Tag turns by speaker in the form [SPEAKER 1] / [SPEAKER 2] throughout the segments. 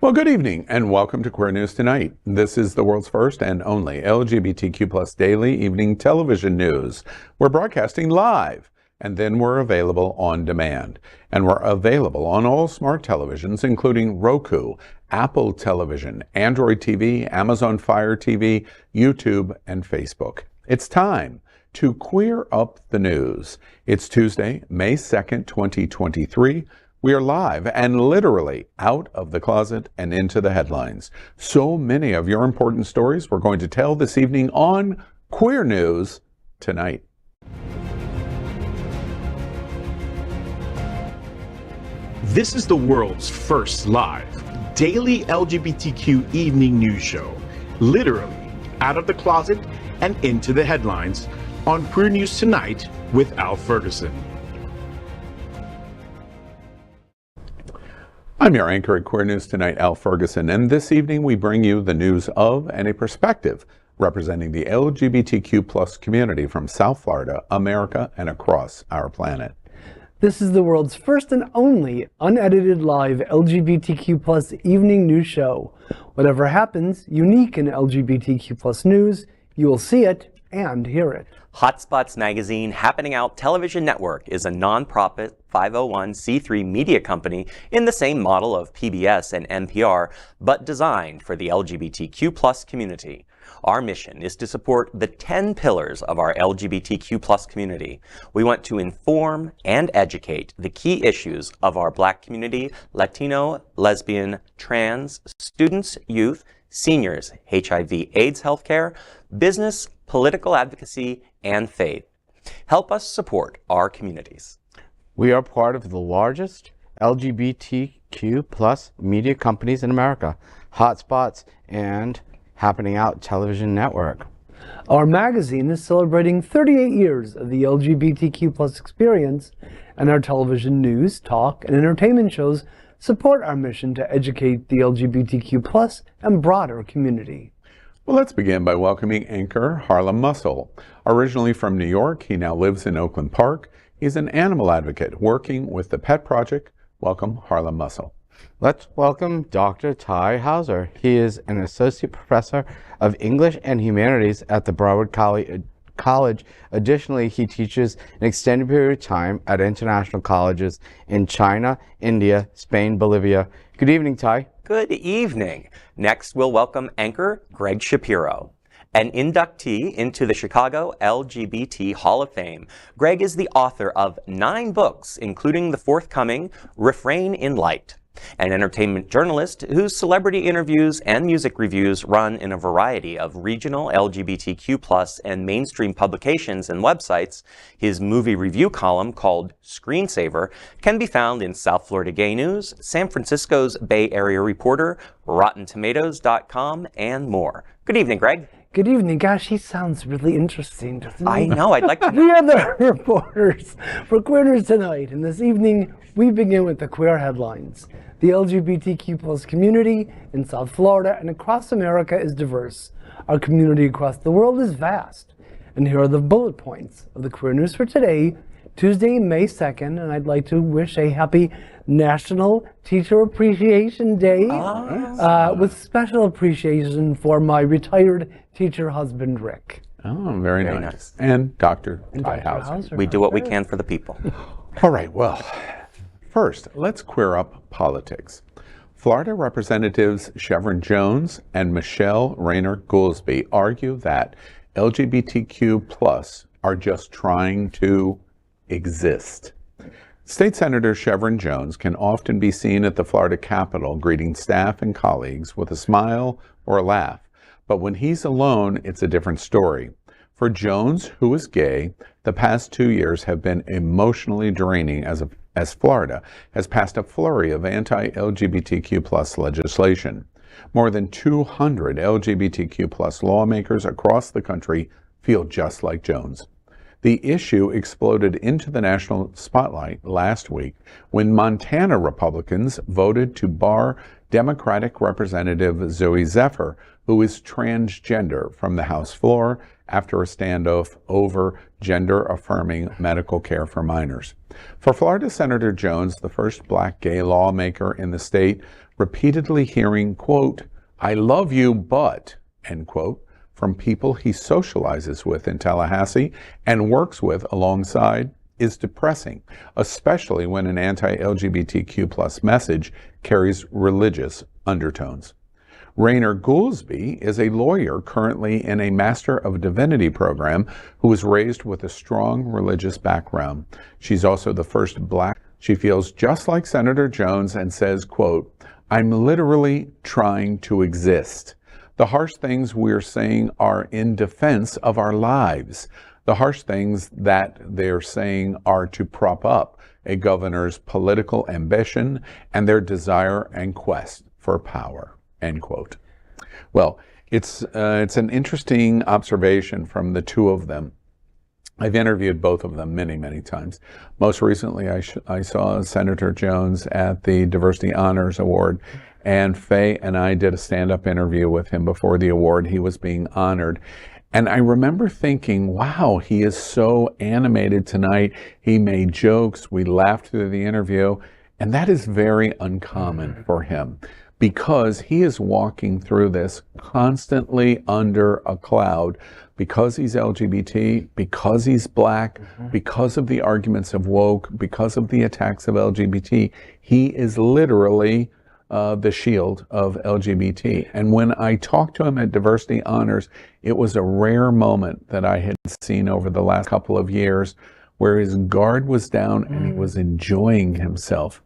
[SPEAKER 1] Well, good evening and welcome to Queer News Tonight. This is the world's first and only LGBTQ plus daily evening television news. We're broadcasting live and then we're available on demand. And we're available on all smart televisions, including Roku, Apple Television, Android TV, Amazon Fire TV, YouTube, and Facebook. It's time to queer up the news. It's Tuesday, May 2nd, 2023. We are live and literally out of the closet and into the headlines. So many of your important stories we're going to tell this evening on Queer News Tonight.
[SPEAKER 2] This is the world's first live daily LGBTQ evening news show, literally out of the closet and into the headlines on Queer News Tonight with Al Ferguson.
[SPEAKER 1] I'm your anchor at Queer News Tonight, Al Ferguson, and this evening we bring you the news of and a perspective representing the LGBTQ plus community from South Florida, America, and across our planet.
[SPEAKER 3] This is the world's first and only unedited live LGBTQ plus evening news show. Whatever happens, unique in LGBTQ plus news, you will see it and hear it.
[SPEAKER 4] Hotspots Magazine Happening Out Television Network is a non-profit 501c3 media company in the same model of PBS and NPR, but designed for the LGBTQ plus community. Our mission is to support the 10 pillars of our LGBTQ plus community. We want to inform and educate the key issues of our Black community, Latino, lesbian, trans, students, youth, seniors, HIV/AIDS healthcare, business, political advocacy, and faith. Help us support our communities.
[SPEAKER 5] We are part of the largest LGBTQ plus media companies in America, Hotspots and Happening Out Television Network.
[SPEAKER 3] Our magazine is celebrating 38 years of the LGBTQ plus experience, and our television news, talk, and entertainment shows support our mission to educate the LGBTQ plus and broader community.
[SPEAKER 1] Well, let's begin by welcoming anchor Harlemmuscle. Originally from New York, he now lives in Oakland Park. He's an animal advocate working with the Pet Project. Welcome, Harlemmuscle.
[SPEAKER 5] Let's welcome Dr. Tai Houser. He is an associate professor of English and Humanities at the Broward College. Additionally, he teaches an extended period of time at international colleges in China, India, Spain, Bolivia. Good evening, Tai.
[SPEAKER 4] Good evening. Next, we'll welcome anchor Gregg Shapiro. An inductee into the Chicago LGBT Hall of Fame, Gregg is the author of 9 books, including the forthcoming Refrain in Light, an entertainment journalist whose celebrity interviews and music reviews run in a variety of regional LGBTQ plus and mainstream publications and websites. His movie review column, called Screensaver, can be found in South Florida Gay News, San Francisco's Bay Area Reporter, RottenTomatoes.com, and more. Good evening, Gregg.
[SPEAKER 3] Good evening. Gosh, he sounds really interesting, doesn't he?
[SPEAKER 4] I know, I'd like to...
[SPEAKER 3] We are the reporters for Queer News Tonight, and this evening we begin with the queer headlines. The LGBTQ plus community in South Florida and across America is diverse. Our community across the world is vast. And here are the bullet points of the queer news for today, Tuesday, May 2nd, and I'd like to wish a happy National Teacher Appreciation Day with special appreciation for my retired teacher husband, Rick.
[SPEAKER 1] Oh, very nice. And Dr. Tai Houser.
[SPEAKER 4] We do what we can for the people.
[SPEAKER 1] All right, well, first, let's queer up politics. Florida Representatives Chevron Jones and Michelle Rayner-Goolsby argue that LGBTQ plus are just trying to exist. State Senator Chevron Jones can often be seen at the Florida Capitol greeting staff and colleagues with a smile or a laugh. But when he's alone, it's a different story. For Jones, who is gay, the past 2 years have been emotionally draining as Florida has passed a flurry of anti-LGBTQ plus legislation. More than 200 LGBTQ plus lawmakers across the country feel just like Jones. The issue exploded into the national spotlight last week when Montana Republicans voted to bar Democratic Representative Zooey Zephyr, who is transgender, from the House floor after a standoff over gender-affirming medical care for minors. For Florida Senator Jones, the first black gay lawmaker in the state, repeatedly hearing, quote, "I love you, but," end quote, from people he socializes with in Tallahassee and works with alongside is depressing, especially when an anti-LGBTQ+ message carries religious undertones. Rayner-Goolsby is a lawyer currently in a Master of Divinity program who was raised with a strong religious background. She's also the first black. She feels just like Senator Jones and says, quote, "I'm literally trying to exist. The harsh things we're saying are in defense of our lives. The harsh things that they're saying are to prop up a governor's political ambition and their desire and quest for power," end quote. Well, it's an interesting observation from the two of them. I've interviewed both of them many, many times. Most recently, I saw Senator Jones at the Diversity Honors Award, and Faye and I did a stand-up interview with him before the award. He was being honored. And I remember thinking, wow, he is so animated tonight. He made jokes. We laughed through the interview. And that is very uncommon for him because he is walking through this constantly under a cloud because he's LGBT, because he's black, because of the arguments of woke, because of the attacks of LGBT. He is literally the shield of LGBT. And when I talked to him at Diversity Honors, it was a rare moment that I had seen over the last couple of years where his guard was down and he was enjoying himself.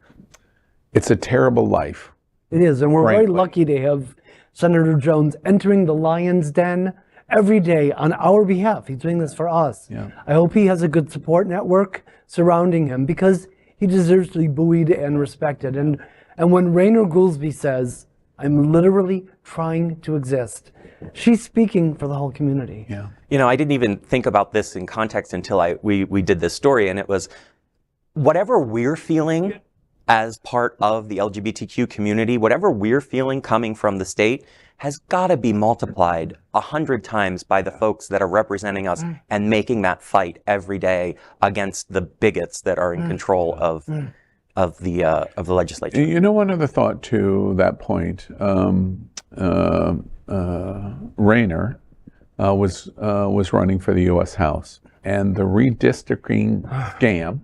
[SPEAKER 1] It's a terrible life.
[SPEAKER 3] It is, and we're
[SPEAKER 1] frankly
[SPEAKER 3] very lucky to have Senator Jones entering the lion's den every day on our behalf. He's doing this for us.
[SPEAKER 1] Yeah.
[SPEAKER 3] I hope he has a good support network surrounding him because he deserves to be buoyed and respected. And when Rayner-Goolsby says, "I'm literally trying to exist," she's speaking for the whole community.
[SPEAKER 1] Yeah.
[SPEAKER 4] You know, I didn't even think about this in context until we did this story, and it was whatever we're feeling as part of the LGBTQ community, whatever we're feeling coming from the state has got to be multiplied 100 times by the folks that are representing us and making that fight every day against the bigots that are in control of the legislature.
[SPEAKER 1] You know, one other thought to that point, Rayner was running for the U.S. House, and the redistricting scam,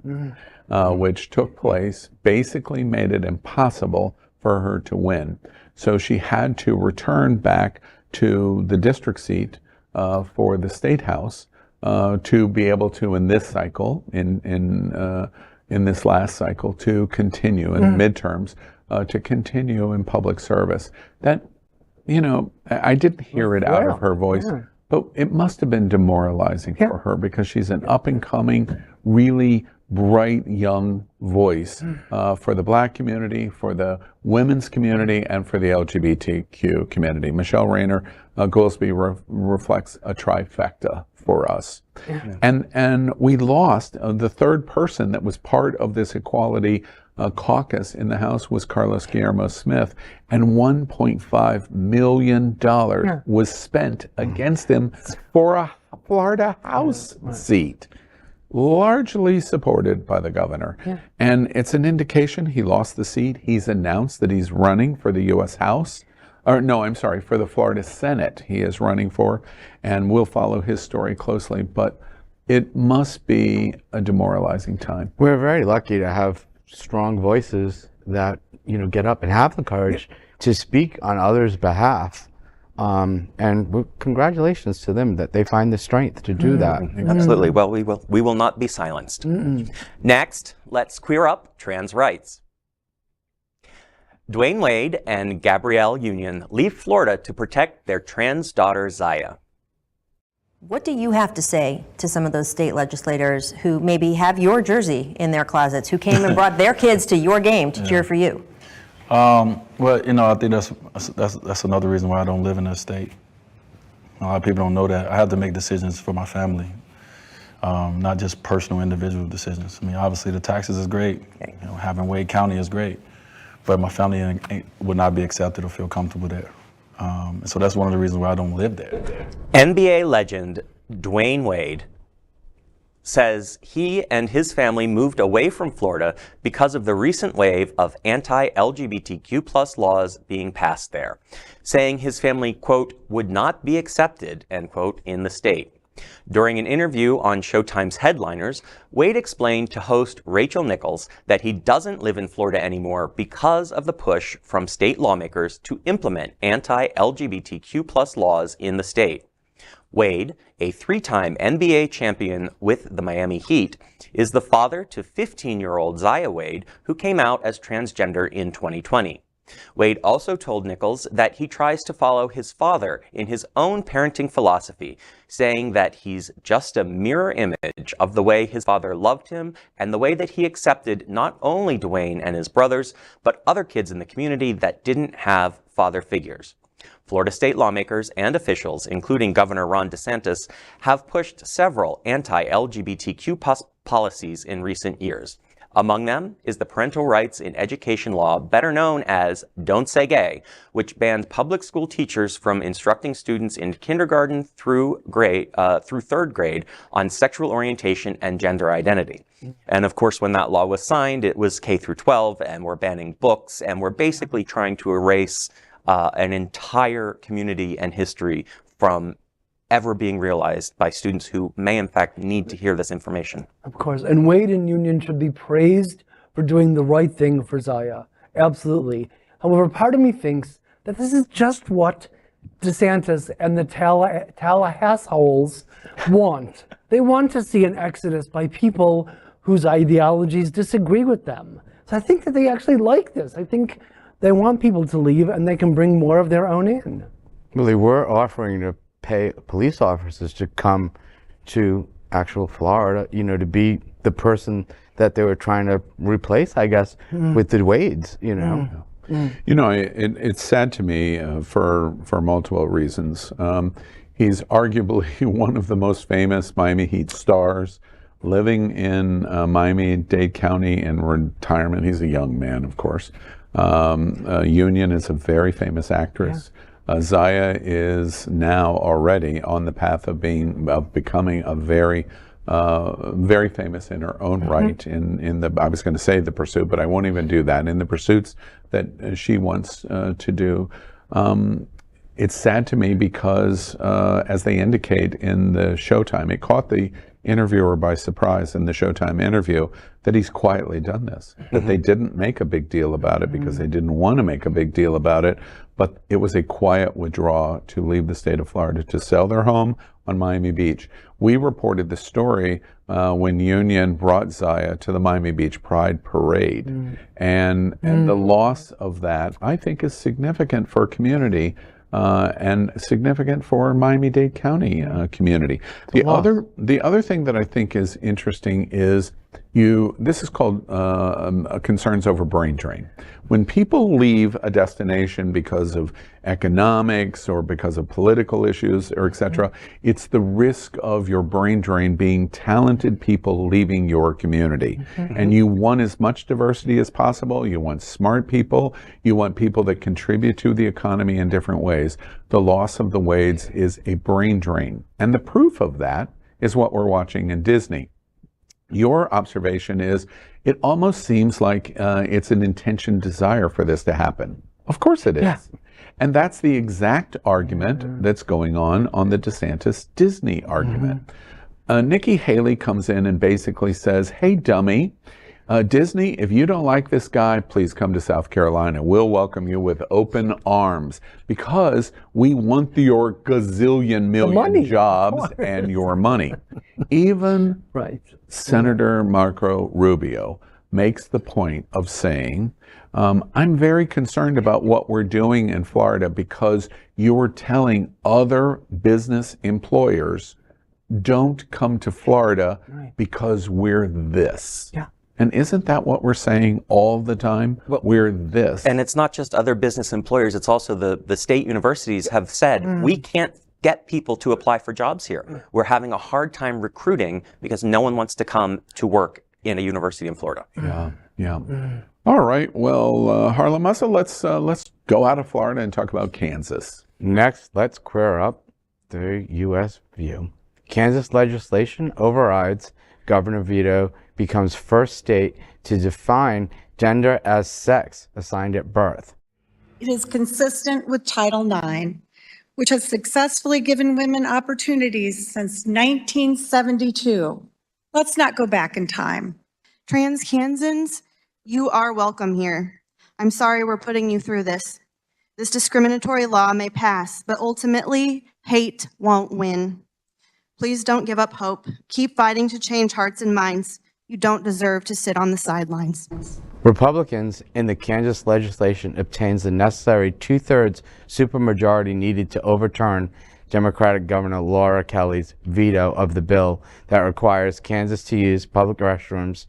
[SPEAKER 1] which took place, basically made it impossible for her to win. So she had to return back to the district seat for the state house to be able to, in this cycle, in this last cycle, to continue in midterms, to continue in public service. That, you know, I didn't hear it out of her voice, but it must have been demoralizing for her because she's an up-and-coming, really bright young voice for the black community, for the women's community, and for the LGBTQ community. Michelle Rayner-Goolsby reflects a trifecta for us. And we lost the third person that was part of this equality caucus in the House was Carlos Guillermo Smith, and $1.5 million was spent against him for a Florida House seat, largely supported by the governor. And it's an indication he lost the seat. He's announced that he's running for the U.S. House. Or no, I'm sorry, for the Florida Senate he is running for, and we'll follow his story closely, but it must be a demoralizing time.
[SPEAKER 5] We're very lucky to have strong voices that, you know, get up and have the courage to speak on others' behalf. And congratulations to them that they find the strength to do that.
[SPEAKER 4] Absolutely. Well, we will not be silenced. Next, let's queer up trans rights. Dwyane Wade and Gabrielle Union leave Florida to protect their trans daughter, Zaya.
[SPEAKER 6] What do you have to say to some of those state legislators who maybe have your jersey in their closets, who came and brought their kids to your game to cheer for you?
[SPEAKER 7] Well, you know, I think that's another reason why I don't live in this state. A lot of people don't know that. I have to make decisions for my family, not just personal individual decisions. I mean, obviously the taxes is great. You know, having Wade County is great. but my family would not be accepted or feel comfortable there. So that's one of the reasons why I don't live there.
[SPEAKER 4] NBA legend Dwyane Wade says he and his family moved away from Florida because of the recent wave of anti-LGBTQ+ laws being passed there, saying his family, quote, would not be accepted, end quote, in the state. During an interview on Showtime's Headliners, Wade explained to host Rachel Nichols that he doesn't live in Florida anymore because of the push from state lawmakers to implement anti-LGBTQ+ laws in the state. Wade, a three-time NBA champion with the Miami Heat, is the father to 15-year-old Zaya Wade, who came out as transgender in 2020. Wade also told Nichols that he tries to follow his father in his own parenting philosophy, saying that he's just a mirror image of the way his father loved him and the way that he accepted not only Dwyane and his brothers, but other kids in the community that didn't have father figures. Florida state lawmakers and officials, including Governor Ron DeSantis, have pushed several anti-LGBTQ policies in recent years. Among them is the Parental Rights in Education law, better known as Don't Say Gay, which banned public school teachers from instructing students in kindergarten through third grade on sexual orientation and gender identity. And of course, when that law was signed, it was K through 12, and we're banning books, and we're basically trying to erase an entire community and history from ever being realized by students who may in fact need to hear this information.
[SPEAKER 3] Of course, and Wade and Union should be praised for doing the right thing for Zaya. Absolutely. However, part of me thinks that this is just what DeSantis and the Tallahasseholes want. They want to see an exodus by people whose ideologies disagree with them. So I think that they actually like this. I think they want people to leave and they can bring more of their own in.
[SPEAKER 5] Well, they were offering to pay police officers to come to actual Florida, you know, to be the person that they were trying to replace, I guess, with the Wades, you know.
[SPEAKER 1] You know, it's sad to me for multiple reasons. He's arguably one of the most famous Miami Heat stars, living in Miami-Dade County in retirement. He's a young man, of course. Union is a very famous actress. Zaya is now already on the path of becoming a very famous in her own right in the, I was going to say the pursuit, but I won't even do that, in the pursuits that she wants to do. It's sad to me because, as they indicate in the Showtime, it caught the interviewer by surprise in the Showtime interview that he's quietly done this, that they didn't make a big deal about it because they didn't want to make a big deal about it, but it was a quiet withdrawal to leave the state of Florida to sell their home on Miami Beach. We reported the story when Union brought Zaya to the Miami Beach Pride Parade, and the loss of that, I think, is significant for a community and significant for Miami-Dade County community. The other thing that I think is interesting is this is called concerns over brain drain. When people leave a destination because of economics or because of political issues or etc., it's the risk of your brain drain being talented people leaving your community. And you want as much diversity as possible. You want smart people. You want people that contribute to the economy in different ways. The loss of the Wades is a brain drain. And the proof of that is what we're watching in Disney. Your observation is it almost seems like it's an intention desire for this to happen. Of course it is. Yeah. And that's the exact argument that's going on the DeSantis Disney argument. Nikki Haley comes in and basically says, hey, dummy, Disney, if you don't like this guy, please come to South Carolina. We'll welcome you with open arms because we want your gazillion million jobs and your money. Even Senator Marco Rubio makes the point of saying, I'm very concerned about what we're doing in Florida because you're telling other business employers, don't come to Florida because we're this. Yeah. And isn't that what we're saying all the time? Well, we're this.
[SPEAKER 4] And it's not just other business employers, it's also the state universities have said, we can't get people to apply for jobs here. We're having a hard time recruiting because no one wants to come to work in a university in Florida.
[SPEAKER 1] Yeah, yeah. All right. Well, Harlemmuscle, let's go out of Florida and talk about Kansas.
[SPEAKER 5] Next, let's queer up the U.S. view. Kansas legislation overrides Governor Veto, becomes first state to define gender as sex assigned at birth.
[SPEAKER 8] It is consistent with Title IX, which has successfully given women opportunities since 1972. Let's not go back in time.
[SPEAKER 9] Trans Kansans, you are welcome here. I'm sorry we're putting you through this. This discriminatory law may pass, but ultimately, hate won't win. Please don't give up hope. Keep fighting to change hearts and minds. You don't deserve to sit on the sidelines.
[SPEAKER 5] Republicans in the Kansas legislation obtains the necessary 2/3 supermajority needed to overturn Democratic Governor Laura Kelly's veto of the bill that requires Kansas to use public restrooms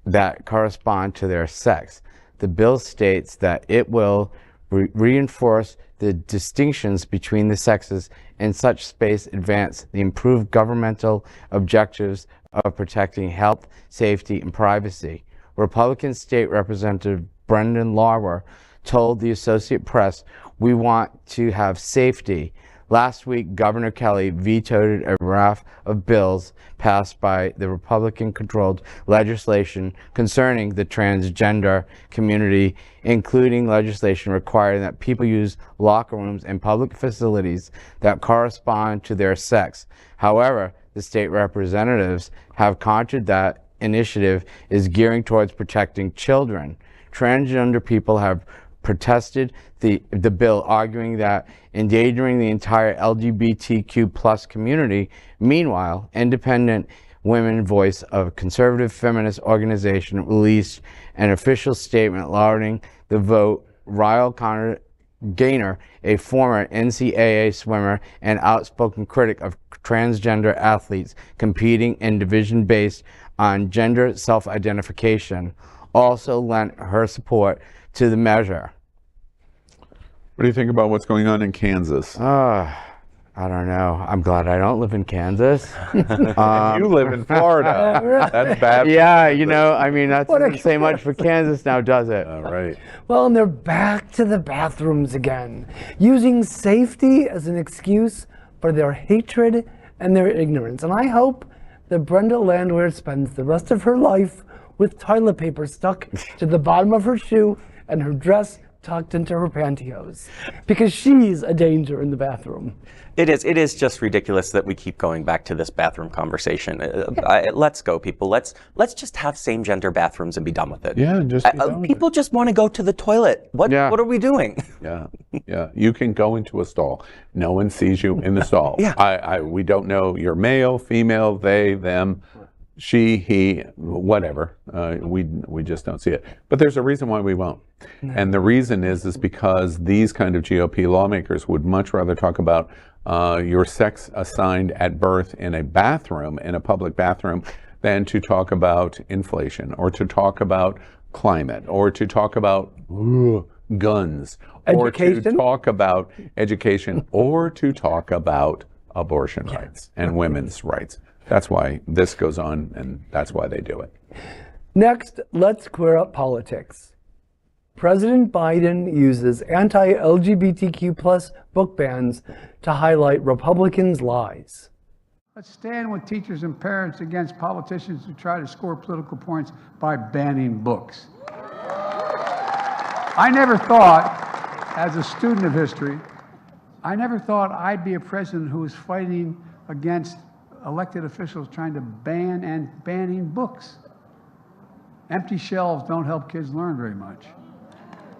[SPEAKER 5] that correspond to their sex. The bill states that it will reinforce the distinctions between the sexes in such space, advance the improved governmental objectives of protecting health, safety, and privacy. Republican State Representative Brendan Lauer told the Associated Press, "We want to have safety." Last week, Governor Kelly vetoed a raft of bills passed by the Republican-controlled legislation concerning the transgender community, including legislation requiring that people use locker rooms in public facilities that correspond to their sex. However, the state representatives have countered that initiative is gearing towards protecting children. Transgender people have protested the bill, arguing that endangering the entire LGBTQ plus community. Meanwhile, independent women voice of conservative feminist organization released an official statement lauding the vote. Ryle Gaynor, a former NCAA swimmer and outspoken critic of transgender athletes competing in division based on gender self-identification, also lent her support to the measure.
[SPEAKER 1] What do you think about what's going on in Kansas?
[SPEAKER 5] I don't know. I'm glad I don't live in Kansas.
[SPEAKER 1] You live in Florida. That's bad.
[SPEAKER 5] Yeah, you know, I mean, that doesn't say much for Kansas now, does it?
[SPEAKER 1] All right.
[SPEAKER 3] Well, and they're back to the bathrooms again, using safety as an excuse for their hatred and their ignorance. And I hope that Brenda Landwehr spends the rest of her life with toilet paper stuck to the bottom of her shoe and her dress tucked into her pantyhose, because she's a danger in the bathroom.
[SPEAKER 4] It is just ridiculous that we keep going back to this bathroom conversation. Let's go, people. Let's just have same-gender bathrooms and be done with it.
[SPEAKER 1] Yeah, just be done with
[SPEAKER 4] people
[SPEAKER 1] it.
[SPEAKER 4] just want to go to the toilet. What are we doing?
[SPEAKER 1] Yeah, yeah. You can go into a stall. No one sees you in the stall.
[SPEAKER 4] Yeah.
[SPEAKER 1] We don't know you're male, female, they, them, she, he, whatever. We just don't see it. But there's a reason why we won't. And the reason is because these kind of GOP lawmakers would much rather talk about your sex assigned at birth in a bathroom, in a public bathroom, than to talk about inflation, or to talk about climate, or to talk about guns, or to talk about education, or to talk about abortion rights and women's rights. That's why this goes on, and that's why they do it.
[SPEAKER 3] Next, let's queer up politics. President Biden uses anti-LGBTQ plus book bans to highlight Republicans' lies.
[SPEAKER 10] Let's stand with teachers and parents against politicians who try to score political points by banning books. I never thought, as a student of history, I never thought I'd be a president who was fighting against elected officials trying to banning books. Empty shelves don't help kids learn very much.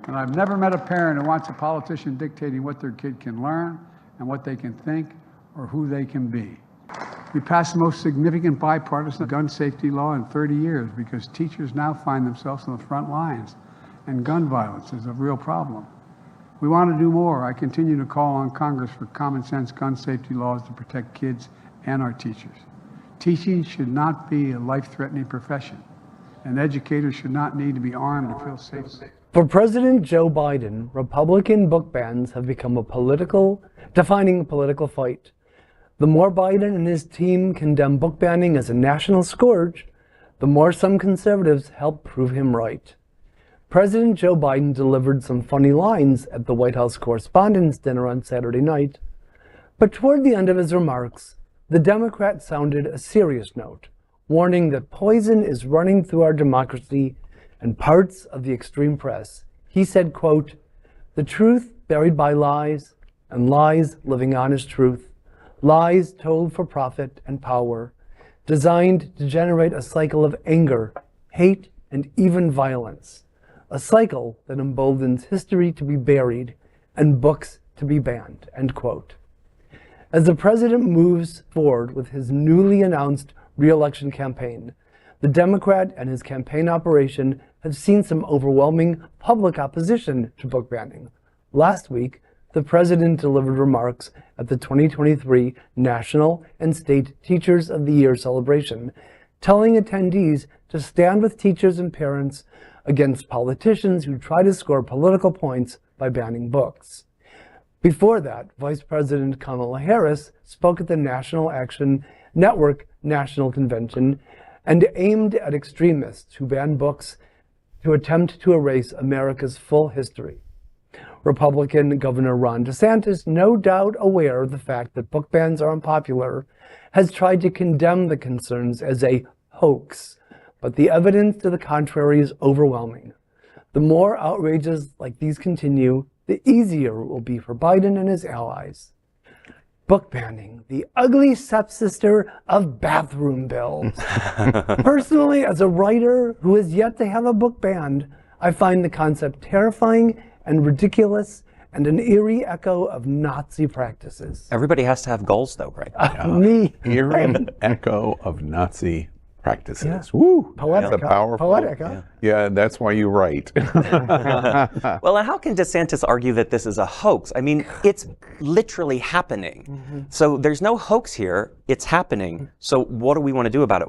[SPEAKER 10] And I've never met a parent who wants a politician dictating what their kid can learn and what they can think or who they can be. We passed the most significant bipartisan gun safety law in 30 years because teachers now find themselves on the front lines, and gun violence is a real problem. We want to do more. I continue to call on Congress for common sense gun safety laws to protect kids and our teachers. Teaching should not be a life-threatening profession, and educators should not need to be armed to feel safe.
[SPEAKER 3] For President Joe Biden, Republican book bans have become a defining political fight. The more Biden and his team condemn book banning as a national scourge, the more some conservatives help prove him right. President Joe Biden delivered some funny lines at the White House Correspondents' Dinner on Saturday night, but toward the end of his remarks, the Democrat sounded a serious note, warning that poison is running through our democracy and parts of the extreme press. He said, quote, "The truth buried by lies, and lies living on as truth, lies told for profit and power, designed to generate a cycle of anger, hate, and even violence. A cycle that emboldens history to be buried and books to be banned," end quote. As the president moves forward with his newly announced re-election campaign, the Democrat and his campaign operation have seen some overwhelming public opposition to book banning. Last week, the president delivered remarks at the 2023 National and State Teachers of the Year celebration, telling attendees to stand with teachers and parents against politicians who try to score political points by banning books. Before that, Vice President Kamala Harris spoke at the National Action Network National Convention and aimed at extremists who ban books to attempt to erase America's full history. Republican Governor Ron DeSantis, no doubt aware of the fact that book bans are unpopular, has tried to condemn the concerns as a hoax, but the evidence to the contrary is overwhelming. The more outrages like these continue, the easier it will be for Biden and his allies. Book banning, the ugly stepsister of bathroom bills. Personally, as a writer who has yet to have a book banned, I find the concept terrifying and ridiculous and an eerie echo of Nazi practices.
[SPEAKER 4] Everybody has to have goals, though, Greg.
[SPEAKER 3] Me.
[SPEAKER 1] Eerie echo of Nazi practices.
[SPEAKER 3] Yeah.
[SPEAKER 1] Woo!
[SPEAKER 3] Poetic,
[SPEAKER 1] That's a powerful.
[SPEAKER 3] poetic, huh?
[SPEAKER 1] Yeah, that's why you write.
[SPEAKER 4] Well, and how can DeSantis argue that this is a hoax? I mean, it's literally happening.
[SPEAKER 3] Mm-hmm.
[SPEAKER 4] So there's no hoax here. It's happening. So what do we want to do about it?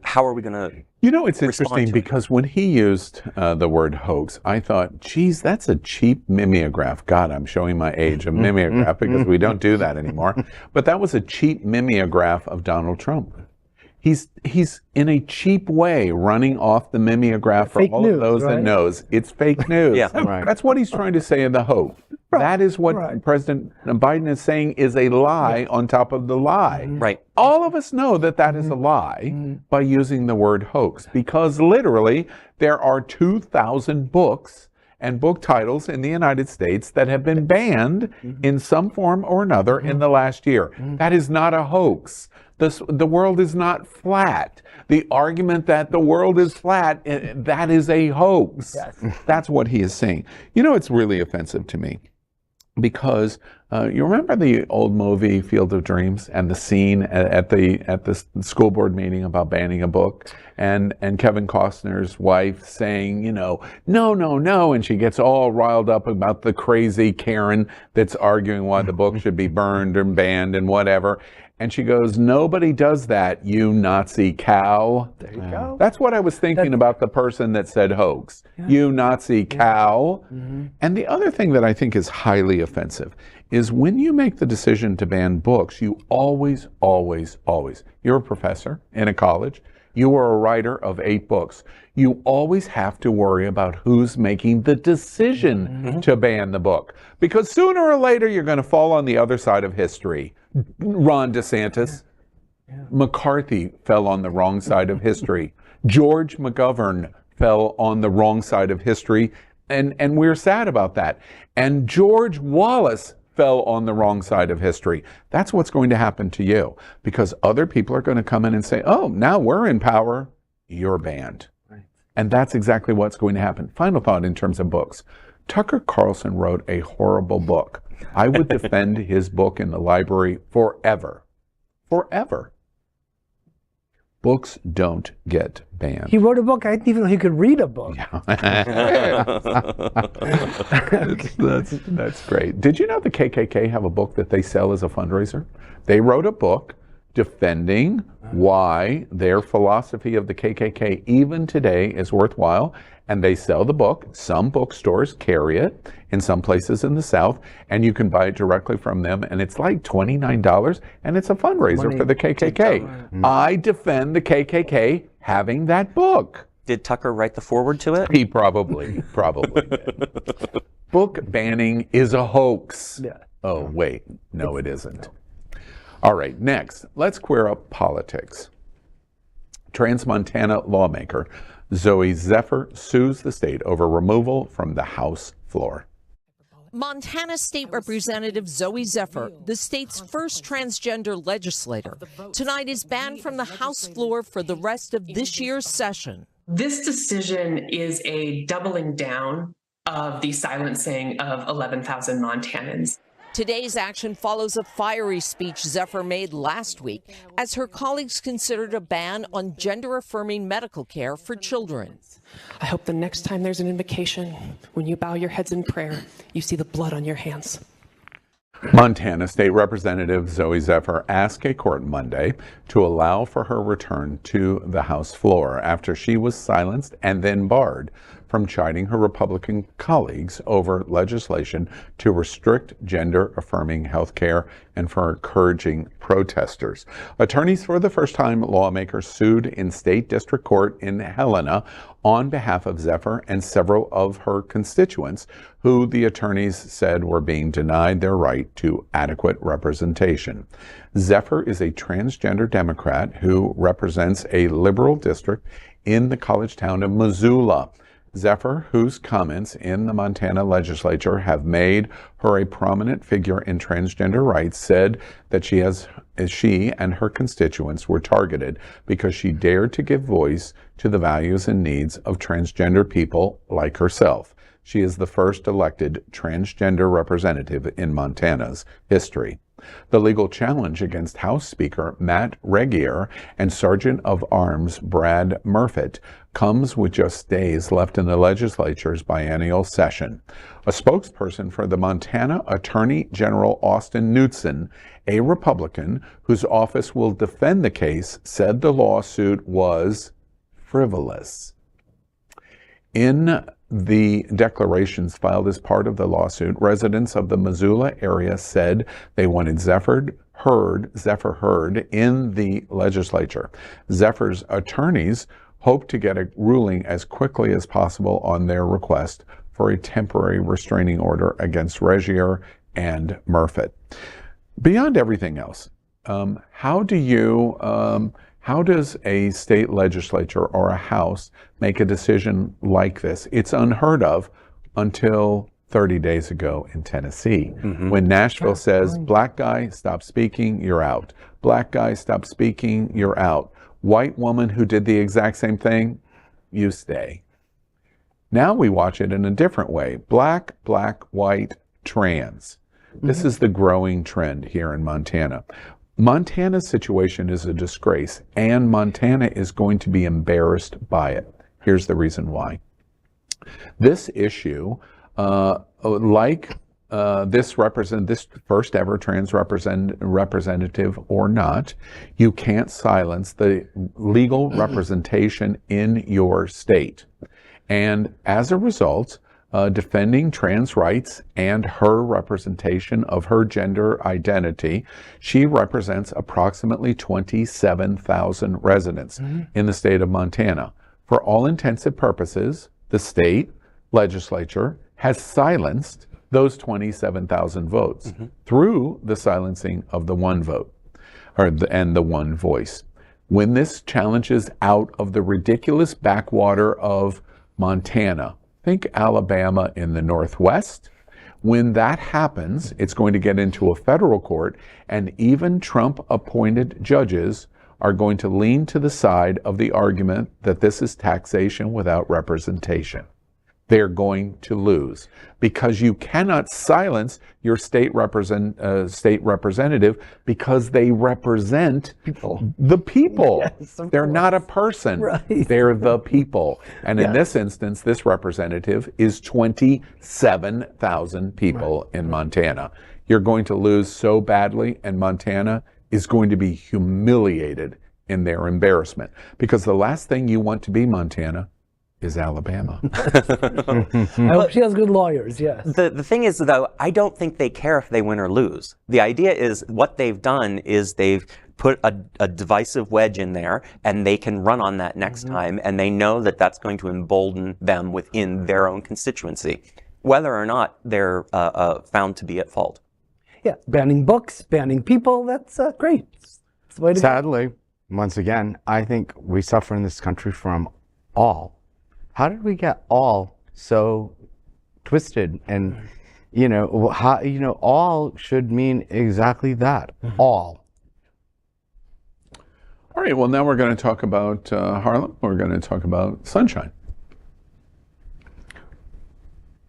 [SPEAKER 4] How are we gonna?
[SPEAKER 1] You know, it's
[SPEAKER 4] respond
[SPEAKER 1] interesting
[SPEAKER 4] to it?
[SPEAKER 1] because when he used the word hoax, I thought, geez, that's a cheap mimeograph. God, I'm showing my age, a mimeograph, because we don't do that anymore. But that was a cheap mimeograph of Donald Trump. He's in a cheap way running off the mimeograph for
[SPEAKER 3] Fake
[SPEAKER 1] all
[SPEAKER 3] news,
[SPEAKER 1] of those that
[SPEAKER 3] right?
[SPEAKER 1] knows it's fake news.
[SPEAKER 4] Yeah.
[SPEAKER 5] Right.
[SPEAKER 1] That's what he's trying to say in the hoax. That is what
[SPEAKER 3] Right.
[SPEAKER 1] President Biden is saying is a lie on top of the lie.
[SPEAKER 4] Right.
[SPEAKER 1] All of us know that that is a lie by using the word hoax, because literally there are 2,000 books and book titles in the United States that have been banned in some form or another in the last year. That is not a hoax. The world is not flat. The argument that the world is flat, that is a hoax.
[SPEAKER 3] Yes.
[SPEAKER 1] That's what he is saying. You know, it's really offensive to me because you remember the old movie Field of Dreams and the scene at the school board meeting about banning a book, and Kevin Costner's wife saying, you know, no, and she gets all riled up about the crazy Karen that's arguing why the book should be burned and banned and whatever. And she goes, "Nobody does that, you Nazi cow."
[SPEAKER 3] There you go.
[SPEAKER 1] That's what I was thinking about the person that said hoax. You Nazi cow. And the other thing that I think is highly offensive is when you make the decision to ban books, you always, you're a professor in a college, you are a writer of 8 books. You always have to worry about who's making the decision to ban the book. Because sooner or later, you're going to fall on the other side of history. Ron DeSantis. McCarthy fell on the wrong side of history. George McGovern fell on the wrong side of history, and we're sad about that. And George Wallace fell on the wrong side of history. That's what's going to happen to you, because other people are going to come in and say, oh, now we're in power, you're banned. Right. And that's exactly what's going to happen. Final thought in terms of books. Tucker Carlson wrote a horrible book. I would defend his book in the library forever. Forever. Books don't get banned.
[SPEAKER 3] He wrote a book. I didn't even know he could read a book.
[SPEAKER 1] That's great. Did you know the KKK have a book that they sell as a fundraiser? They wrote a book defending why their philosophy of the KKK even today is worthwhile, and they sell the book. Some bookstores carry it in some places in the South, and you can buy it directly from them, and it's like $29, and it's a fundraiser for the KKK. I defend the KKK having that book.
[SPEAKER 4] Did Tucker write the foreword to it?
[SPEAKER 1] He probably did. Book banning is a hoax.
[SPEAKER 3] Yeah.
[SPEAKER 1] Oh, wait. No, it isn't. All right, next, let's queer up politics. Trans-Montana lawmaker Zephyr sues the state over removal from the House floor.
[SPEAKER 11] Montana State Representative Zephyr, the state's first transgender legislator, tonight is banned from the House floor for the rest of this year's session.
[SPEAKER 12] This decision is a doubling down of the silencing of 11,000 Montanans.
[SPEAKER 11] Today's action follows a fiery speech Zephyr made last week as her colleagues considered a ban on gender-affirming medical care for children.
[SPEAKER 12] I hope the next time there's an invocation, when you bow your heads in prayer, you see the blood on your hands.
[SPEAKER 1] Montana State Representative Zephyr asked a court Monday to allow for her return to the House floor after she was silenced and then barred from chiding her Republican colleagues over legislation to restrict gender-affirming health care and for encouraging protesters. Attorneys for the first time lawmaker sued in state district court in Helena on behalf of Zephyr and several of her constituents who the attorneys said were being denied their right to adequate representation. Zephyr is a transgender Democrat who represents a liberal district in the college town of Missoula. Zephyr, whose comments in the Montana legislature have made her a prominent figure in transgender rights, said that she and her constituents were targeted because she dared to give voice to the values and needs of transgender people like herself. She is the first elected transgender representative in Montana's history. The legal challenge against House Speaker Matt Regier and Sergeant of Arms Brad Murfitt comes with just days left in the legislature's biennial session. A spokesperson for the Montana Attorney General Austin Knudsen, a Republican whose office will defend the case, said the lawsuit was frivolous. In the declarations filed as part of the lawsuit, residents of the Missoula area said they wanted Zephyr heard in the legislature. Zephyr's attorneys hope to get a ruling as quickly as possible on their request for a temporary restraining order against Regier and Murfitt. Beyond everything else, how does a state legislature or a house make a decision like this? It's unheard of until 30 days ago in Tennessee, when Nashville says, black guy, stop speaking, you're out. Black guy, stop speaking, you're out. White woman who did the exact same thing, you stay. Now we watch it in a different way. Black, white, trans. This is the growing trend here in Montana. Montana's situation is a disgrace, and Montana is going to be embarrassed by it. Here's the reason why. This issue, this first ever trans representative or not, you can't silence the legal representation in your state. And as a result, defending trans rights and her representation of her gender identity, she represents approximately 27,000 residents in the state of Montana. For all intents and purposes, the state legislature has silenced those 27,000 votes through the silencing of the one vote and the one voice. When this challenges out of the ridiculous backwater of Montana, think Alabama in the Northwest. When that happens, it's going to get into a federal court, and even Trump-appointed judges are going to lean to the side of the argument that this is taxation without representation. They're going to lose because you cannot silence your state representative because they represent the people. Yes, they're not a person. Right. They're the people. And in this instance, this representative is 27,000 people in Montana. You're going to lose so badly, and Montana is going to be humiliated in their embarrassment, because the last thing you want to be, Montana, is Alabama.
[SPEAKER 3] I hope she has good lawyers, yes.
[SPEAKER 4] The thing is, though, I don't think they care if they win or lose. The idea is what they've done is they've put a divisive wedge in there, and they can run on that next time, and they know that that's going to embolden them within their own constituency, whether or not they're found to be at fault.
[SPEAKER 3] Yeah, banning books, banning people, that's great. It's the way to go.
[SPEAKER 5] Sadly, once again, I think we suffer in this country from all. How did we get all so twisted? And all should mean exactly that. All.
[SPEAKER 1] All right, well, now we're going to talk about Harlem. We're going to talk about sunshine.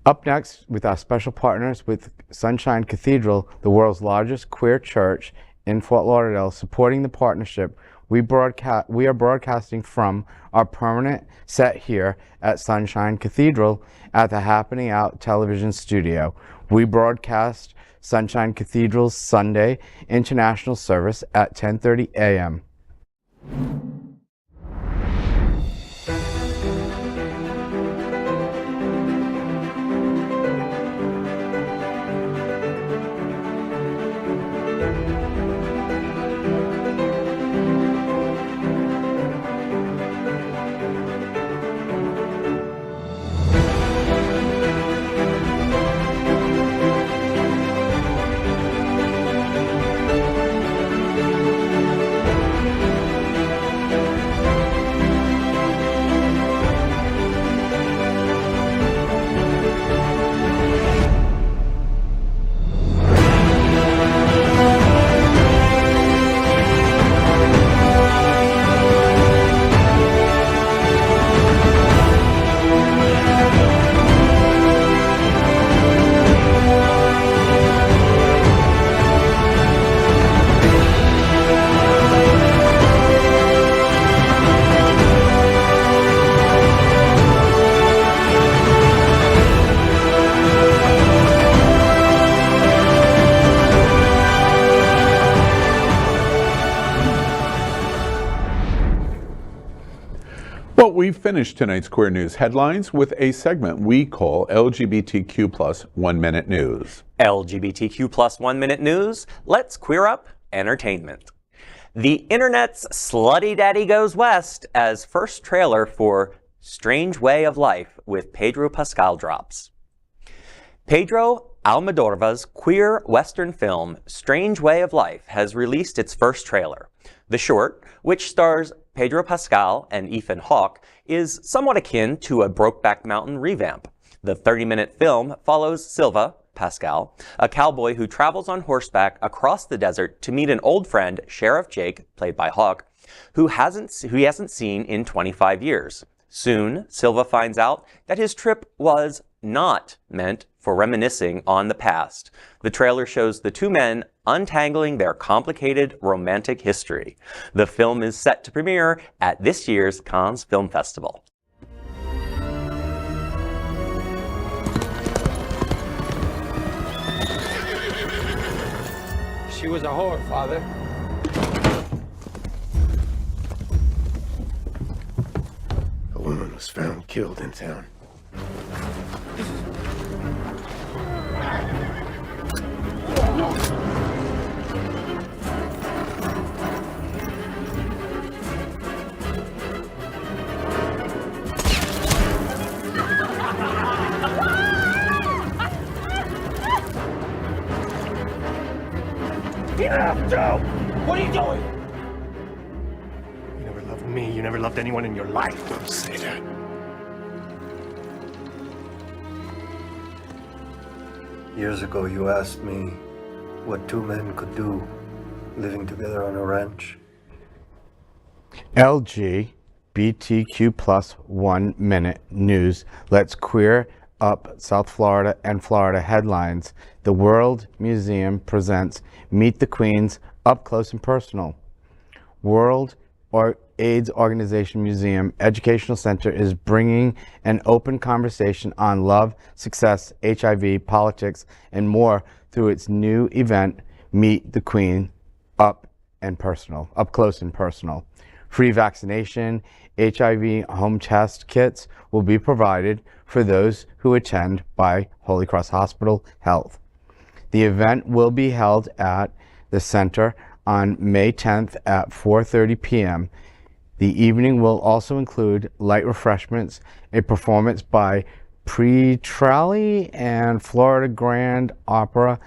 [SPEAKER 5] Up next, with our special partners with Sunshine Cathedral, the world's largest queer church in Fort Lauderdale, supporting the partnership, we are broadcasting from our permanent set here at Sunshine Cathedral at the Happening Out television studio. We broadcast Sunshine Cathedral's Sunday International Service at 10:30 a.m.
[SPEAKER 1] Well, we finished tonight's Queer News headlines with a segment we call LGBTQ plus 1 Minute News.
[SPEAKER 4] LGBTQ plus 1 Minute News, let's queer up entertainment. The internet's Slutty Daddy Goes West as first trailer for Strange Way of Life with Pedro Pascal drops. Pedro Almodovar's queer Western film, Strange Way of Life, has released its first trailer. The short, which stars Pedro Pascal and Ethan Hawke, is somewhat akin to a Brokeback Mountain revamp. The 30-minute film follows Silva, Pascal, a cowboy who travels on horseback across the desert to meet an old friend, Sheriff Jake, played by Hawke, who he hasn't seen in 25 years. Soon, Silva finds out that his trip was not meant for reminiscing on the past. The trailer shows the two men untangling their complicated romantic history. The film is set to premiere at this year's Cannes Film Festival.
[SPEAKER 13] She was a whore, Father.
[SPEAKER 14] A woman was found killed in town.
[SPEAKER 13] Joe! What are you doing?
[SPEAKER 14] You never loved me. You never loved anyone in your life. Don't say that.
[SPEAKER 15] Years ago, you asked me what two men could do living together on a ranch.
[SPEAKER 5] LGBTQ plus 1 minute news. Let's queer up South Florida and Florida headlines. The World Museum presents Meet the Queens Up Close and Personal. World AIDS Organization Museum Educational Center is bringing an open conversation on love, success, HIV, politics, and more through its new event, Meet the Queen Up Close and Personal. Free vaccination, HIV home test kits will be provided for those who attend by Holy Cross Hospital Health. The event will be held at the center on May 10th at 4:30 p.m. The evening will also include light refreshments, a performance by Pretrali and Florida Grand Opera.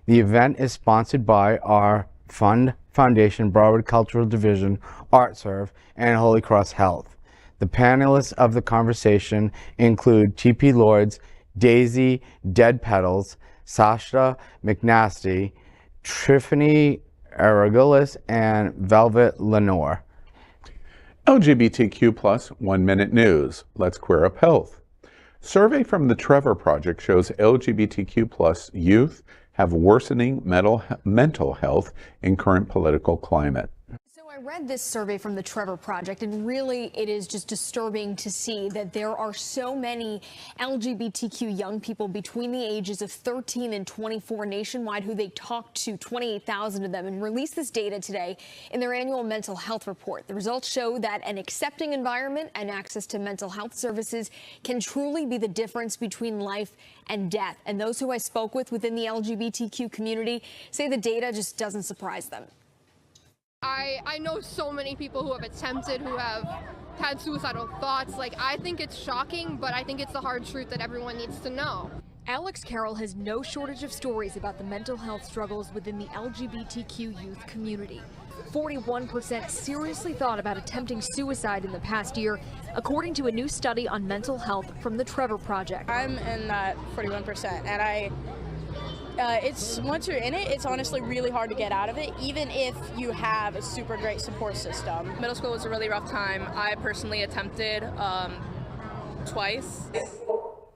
[SPEAKER 5] The event is sponsored by our Foundation, Broward Cultural Division, ArtServe, and Holy Cross Health. The panelists of the conversation include T.P. Lords, Daisy Dead Petals, Sasha McNasty, Tiffany Aragulis, and Velvet Lenore.
[SPEAKER 1] LGBTQ plus 1 minute news. Let's queer up health. Survey from the Trevor Project shows LGBTQ plus youth have worsening mental health in current political climate.
[SPEAKER 16] I read this survey from the Trevor Project, and really it is just disturbing to see that there are so many LGBTQ young people between the ages of 13 and 24 nationwide who they talked to, 28,000 of them, and released this data today in their annual mental health report. The results show that an accepting environment and access to mental health services can truly be the difference between life and death. And those who I spoke with within the LGBTQ community say the data just doesn't surprise them.
[SPEAKER 17] I know so many people who have attempted, who have had suicidal thoughts. I think it's shocking, but I think it's the hard truth that everyone needs to know.
[SPEAKER 16] Alex Carroll has no shortage of stories about the mental health struggles within the LGBTQ youth community. 41% seriously thought about attempting suicide in the past year, according to a new study on mental health from the Trevor Project.
[SPEAKER 18] I'm in that 41%, and it's once you're in it, it's honestly really hard to get out of it, even if you have a super great support system.
[SPEAKER 17] Middle school was a really rough time. I personally attempted twice.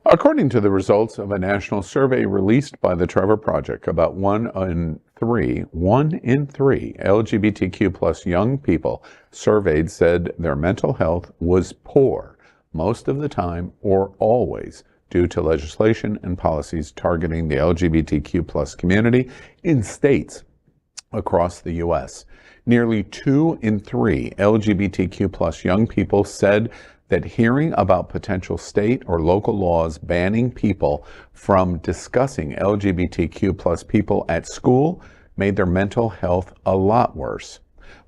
[SPEAKER 1] According to the results of a national survey released by the Trevor Project, about 1 in 3 LGBTQ plus young people surveyed said their mental health was poor most of the time or always, due to legislation and policies targeting the LGBTQ plus community in states across the U.S. Nearly 2 in 3 LGBTQ plus young people said that hearing about potential state or local laws banning people from discussing LGBTQ plus people at school made their mental health a lot worse.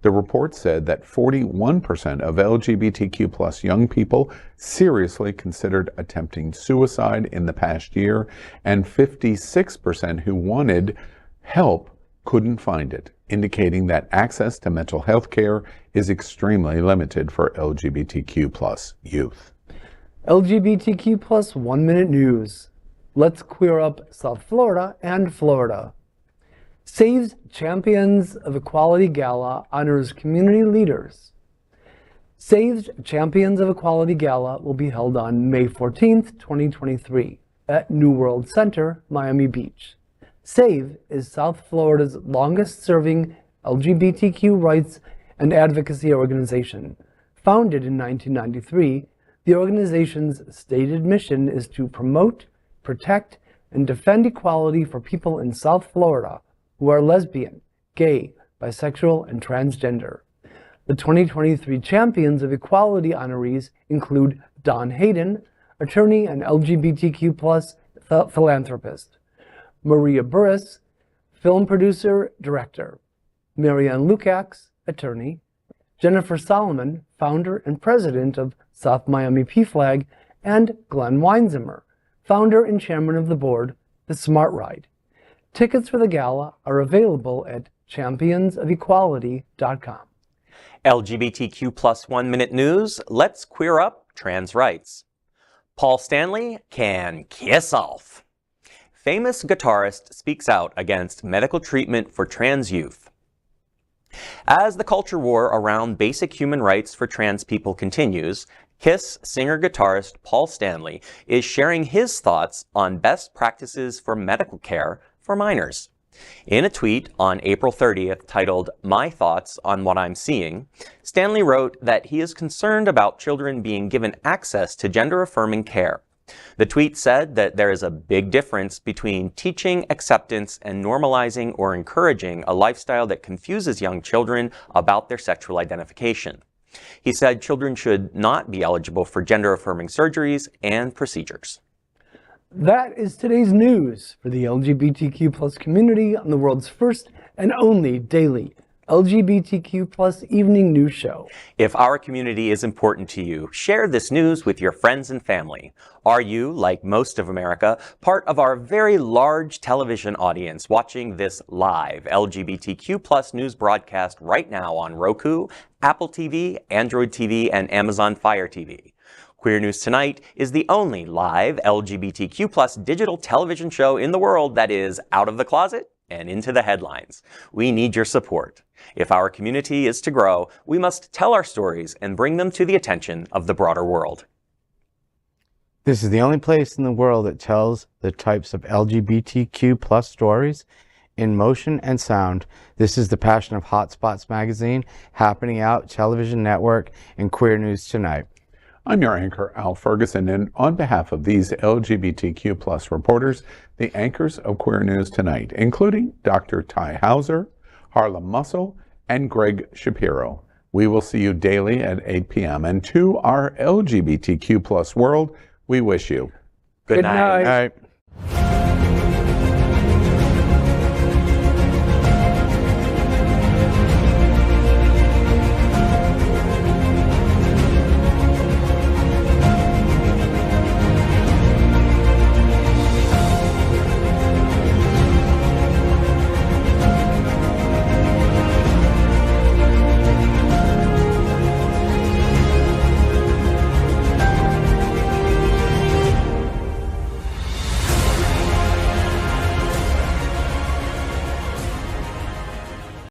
[SPEAKER 1] The report said that 41% of LGBTQ plus young people seriously considered attempting suicide in the past year, and 56% who wanted help couldn't find it, indicating that access to mental health care is extremely limited for LGBTQ plus youth.
[SPEAKER 3] LGBTQ plus 1 minute news. Let's queer up South Florida and Florida. Save's Champions of Equality Gala honors community leaders. Save's Champions of Equality Gala will be held on May 14th, 2023 at New World Center, Miami Beach. SAVE is South Florida's longest-serving LGBTQ rights and advocacy organization. Founded in 1993, the organization's stated mission is to promote, protect, and defend equality for people in South Florida who are lesbian, gay, bisexual, and transgender. The 2023 Champions of Equality honorees include Don Hayden, attorney and LGBTQ plus philanthropist; Maria Burris, film producer, director; Marianne Lukacs, attorney; Jennifer Solomon, founder and president of South Miami PFLAG; and Glenn Weinzimmer, founder and chairman of the board, The Smart Ride. Tickets for the gala are available at championsofequality.com.
[SPEAKER 4] LGBTQ plus 1 minute news. Let's queer up trans rights. Paul Stanley can kiss off. Famous guitarist speaks out against medical treatment for trans youth. As the culture war around basic human rights for trans people continues, KISS singer-guitarist Paul Stanley is sharing his thoughts on best practices for medical care for minors. In a tweet on April 30th titled, "My Thoughts on What I'm Seeing," Stanley wrote that he is concerned about children being given access to gender-affirming care. The tweet said that there is a big difference between teaching acceptance and normalizing or encouraging a lifestyle that confuses young children about their sexual identification. He said children should not be eligible for gender-affirming surgeries and procedures.
[SPEAKER 3] That is today's news for the LGBTQ plus community on the world's first and only daily LGBTQ+ evening news show.
[SPEAKER 4] If our community is important to you, share this news with your friends and family. Are you, like most of America, part of our very large television audience watching this live LGBTQ+ news broadcast right now on Roku, Apple TV, Android TV, and Amazon Fire TV? Queer News Tonight is the only live LGBTQ+ digital television show in the world that is out of the closet and into the headlines. We need your support. If our community is to grow, we must tell our stories and bring them to the attention of the broader world.
[SPEAKER 5] This is the only place in the world that tells the types of LGBTQ+ stories in motion and sound. This is the passion of Hotspots magazine, Happening Out Television Network, and Queer News Tonight.
[SPEAKER 1] I'm your anchor, Al Ferguson, and on behalf of these LGBTQ+ reporters, the anchors of Queer News Tonight, including Dr. Tai Houser, Harlemmuscle, and Gregg Shapiro. We will see you daily at 8 p.m. And to our LGBTQ+ world, we wish you
[SPEAKER 4] good night.
[SPEAKER 3] Good night.